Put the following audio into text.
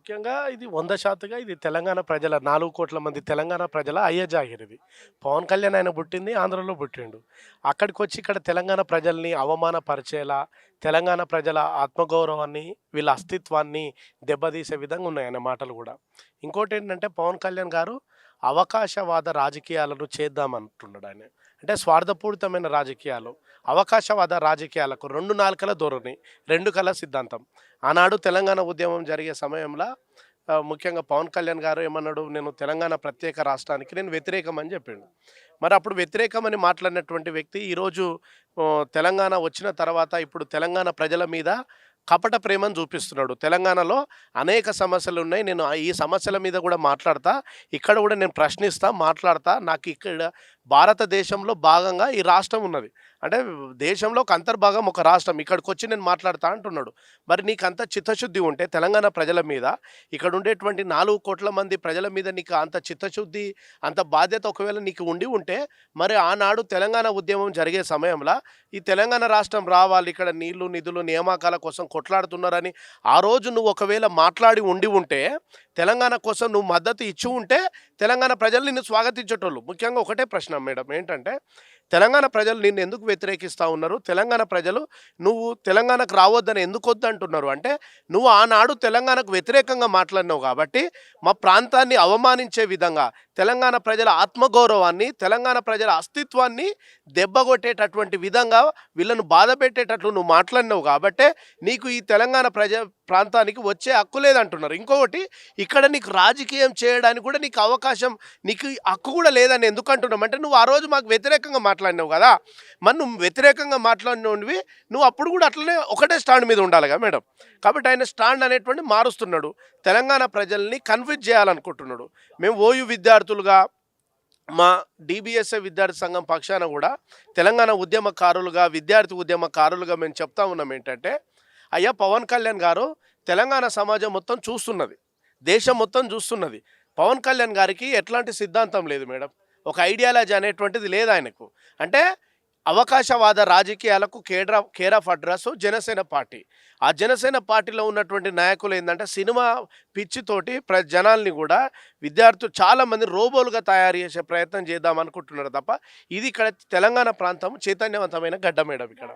ముఖ్యంగా ఇది 100% ఇది తెలంగాణ ప్రజల 4,00,00,000 మంది తెలంగాణ ప్రజల అయ్యజాగిర్ ఇది. పవన్ కళ్యాణ్ ఆయన పుట్టింది ఆంధ్రలో పుట్టిండు. అక్కడికొచ్చి ఇక్కడ తెలంగాణ ప్రజల్ని అవమానపరిచేలా, తెలంగాణ ప్రజల ఆత్మగౌరవాన్ని, వీళ్ళ అస్తిత్వాన్ని దెబ్బతీసే విధంగా ఉన్నాయి ఆయన మాటలు గూడా. ఇంకోటేంటంటే పవన్ కళ్యాణ్ గారు అవకాశవాద రాజకీయాలను చేద్దామంటున్నాడాయన. అంటే స్వార్థపూరితమైన రాజకీయాలు, అవకాశవాద రాజకీయాలకు 2 నాలుకల ధోరణి, 2 కళ్ళ సిద్ధాంతం. ఆనాడు తెలంగాణ ఉద్యమం జరిగే సమయంలో ముఖ్యంగా పవన్ కళ్యాణ్ గారు ఏమన్నాడు, నేను తెలంగాణ ప్రత్యేక రాష్ట్రానికి నేను వ్యతిరేకం అని చెప్పిండు. మరి అప్పుడు వ్యతిరేకమని మాట్లాడినటువంటి వ్యక్తి ఈరోజు తెలంగాణ వచ్చిన తర్వాత ఇప్పుడు తెలంగాణ ప్రజల మీద కపట ప్రేమను చూపిస్తున్నాడు. తెలంగాణలో అనేక సమస్యలున్నాయి. నేను ఈ సమస్యల మీద కూడా మాట్లాడతా. ఇక్కడ కూడా నేను ప్రశ్నిస్తా, మాట్లాడతా. నాకు ఇక్కడ భారతదేశంలో భాగంగా ఈ రాష్ట్రం ఉన్నది. అంటే దేశంలో ఒక అంతర్భాగం ఒక రాష్ట్రం. ఇక్కడికొచ్చి నేను మాట్లాడతా అంటున్నాడు. మరి నీకంత చిత్తశుద్ధి ఉంటే తెలంగాణ ప్రజల మీద, ఇక్కడ ఉండేటువంటి 4,00,00,000 మంది ప్రజల మీద నీకు అంత చిత్తశుద్ధి, అంత బాధ్యత ఒకవేళ నీకు ఉండి ఉంటే, మరి ఆనాడు తెలంగాణ ఉద్యమం జరిగే సమయంలో ఈ తెలంగాణ రాష్ట్రం రావాలి, ఇక్కడ నీళ్లు, నిధులు, నియామకాల కోసం కొట్లాడుతున్నారని ఆ రోజు నువ్వు ఒకవేళ మాట్లాడి ఉండి ఉంటే, తెలంగాణ కోసం నువ్వు మద్దతు ఇచ్చి ఉంటే తెలంగాణ ప్రజలు నిన్ను స్వాగతించేటోళ్ళు. ముఖ్యంగా ఒకటే ప్రశ్న మేడం ఏంటంటే, తెలంగాణ ప్రజలు నిన్ను ఎందుకు వ్యతిరేకిస్తూ ఉన్నారు? తెలంగాణ ప్రజలు నువ్వు తెలంగాణకు రావద్దని ఎందుకు వద్దంటున్నారు అంటే, నువ్వు ఆనాడు తెలంగాణకు వ్యతిరేకంగా మాట్లాడినావు కాబట్టి మా ప్రాంతాన్ని అవమానించే విధంగా, తెలంగాణ ప్రజల ఆత్మగౌరవాన్ని, తెలంగాణ ప్రజల అస్తిత్వాన్ని దెబ్బగొట్టేటటువంటి విధంగా, వీళ్ళను బాధ పెట్టేటట్లు నువ్వు మాట్లాడినావు కాబట్టే నీకు ఈ తెలంగాణ ప్రాంతానికి వచ్చే హక్కు లేదంటున్నారు. ఇంకొకటి, ఇక్కడ నీకు రాజకీయం చేయడానికి కూడా నీకు అవకాశం, నీకు హక్కు కూడా లేదని ఎందుకు అంటున్నావు అంటే, నువ్వు ఆ రోజు మాకు వ్యతిరేకంగా మాట్లాడినావు కదా. మరి నువ్వు వ్యతిరేకంగా మాట్లాడినవి నువ్వు అప్పుడు కూడా అట్లనే ఒకటే స్టాండ్ మీద ఉండాలి కదా మేడం. కాబట్టి ఆయన స్టాండ్ అనేటువంటి మారుస్తున్నాడు. తెలంగాణ ప్రజల్ని కన్విన్స్ చేయాలనుకుంటున్నాడు. మేము ఓయూ విద్యార్థులుగా, మా డిబిఎస్ఏ విద్యార్థి సంఘం పక్షాన కూడా తెలంగాణ ఉద్యమకారులుగా, విద్యార్థి ఉద్యమకారులుగా మేము చెప్తా ఉన్నాం ఏంటంటే, అయ్యా పవన్ కళ్యాణ్ గారు తెలంగాణ సమాజం మొత్తం చూస్తున్నది, దేశం మొత్తం చూస్తున్నది. పవన్ కళ్యాణ్ గారికి ఎట్లాంటి సిద్ధాంతం లేదు మేడం, ఒక ఐడియాలజీ అనేటువంటిది లేదు ఆయనకు. అంటే అవకాశవాద రాజకీయాలకు care of address Janasena party. ఆ జనసేన పార్టీలో ఉన్నటువంటి నాయకులు ఏంటంటే, సినిమా పిచ్చితోటి జనాల్ని కూడా, విద్యార్థులు చాలామంది రోబోలుగా తయారు చేసే ప్రయత్నం చేద్దాం అనుకుంటున్నారు తప్ప, ఇది ఇక్కడ తెలంగాణ ప్రాంతం చైతన్యవంతమైన గడ్డ మేడం ఇక్కడ.